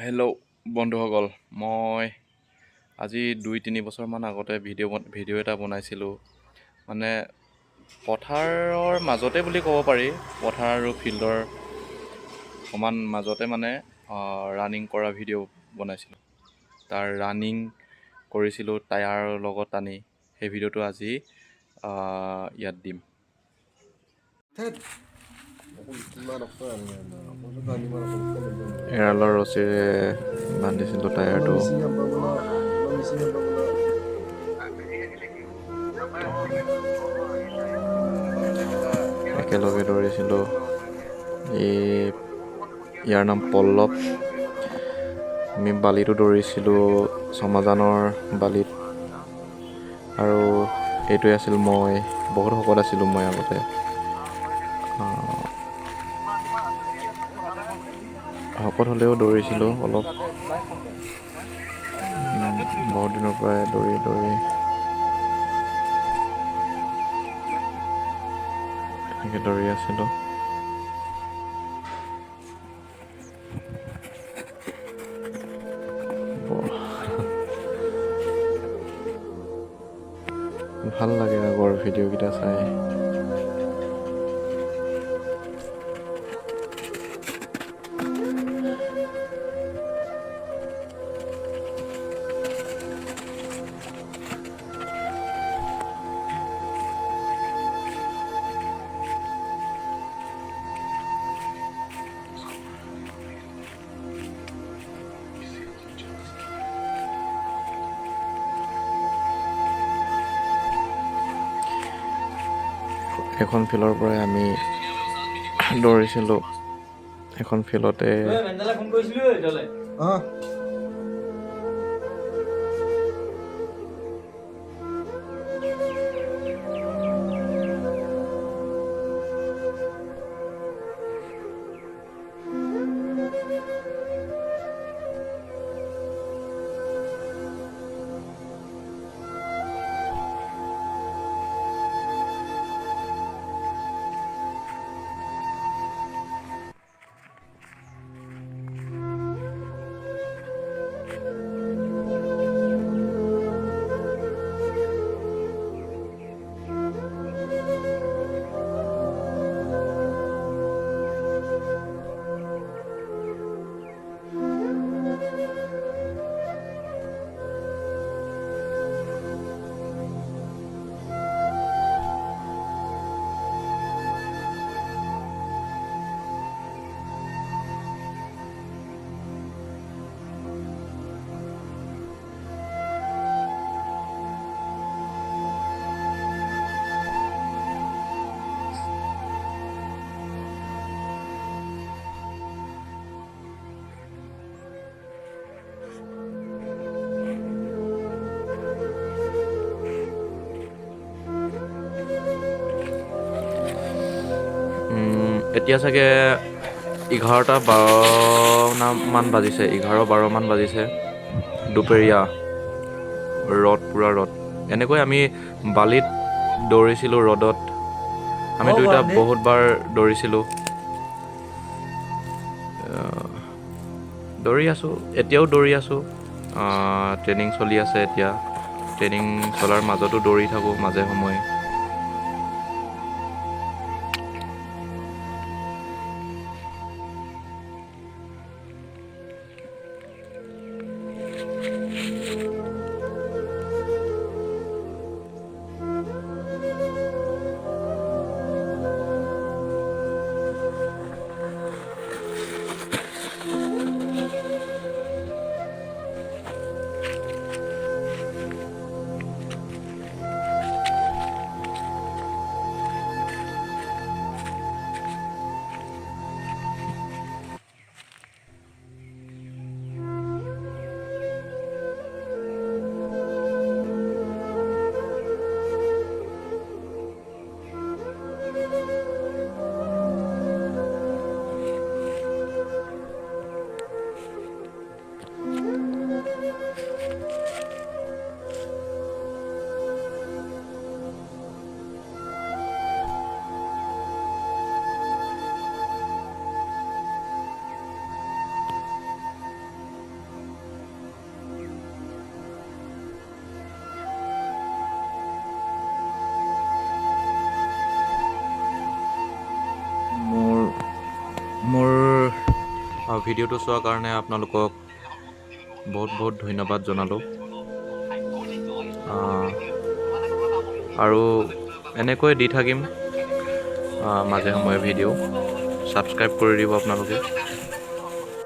Hello' বন্ধুসকল, মই আজি 2-3 বছৰমান আগতে ভিডিঅ' এটা বনাইছিলোঁ। মানে পথাৰৰ মাজতে বুলি ক'ব পাৰি, পথাৰ আৰু ফিল্ডৰ সমান মাজতে ৰানিং কৰা ভিডিঅ' বনাইছিলোঁ। তাৰ ৰানিং কৰিছিলোঁ টায়াৰৰ লগত আনি, সেই ভিডিঅ'টো আজি ইয়াত দিম। এৰালৰ ৰছীৰে বান্ধিছিলোঁ টায়াৰটো। একেলগে দৌৰিছিলোঁ। ইয়াৰ নাম পল্লৱ। আমি বালিতো দৌৰিছিলোঁ, ছমাজানৰ বালিত। আৰু এইটোৱে আছিল মই। বহুত শকত আছিলোঁ মই আগতে। শকত হ'লেও দৌৰিছিলোঁ অলপ। বহুত দিনৰ পৰাই দৌৰি এনেকৈ দৌৰি আছিলোঁ। ভাল লাগে আগৰ ভিডিঅ'কেইটা চাই। এখন ফিল্ডৰ পৰাই আমি দৌৰিছিলোঁ। এখন ফিল্ডতে এতিয়া চাগে 11:12 বাজিছে। 11-12 বাজিছে। দুপৰীয়া পুৰা ৰ'দ। এনেকৈ আমি বালিত দৌৰিছিলোঁ ৰ'দত। আমি দুয়োটা বহুতবাৰ দৌৰিছিলোঁ। দৌৰি আছোঁ, এতিয়াও দৌৰি আছোঁ। ট্ৰেইনিং চলি আছে এতিয়া। ট্ৰেইনিং চলাৰ মাজতো দৌৰি থাকোঁ মাজে সময়ে। ভিডিঅ'টো চোৱাৰ কাৰণে আপোনালোকক বহুত বহুত ধন্যবাদ জনালোঁ। আৰু এনেকৈ দি থাকিম মাজে সময়ে ভিডিঅ'। ছাবস্ক্ৰাইব কৰি দিব আপোনালোকে।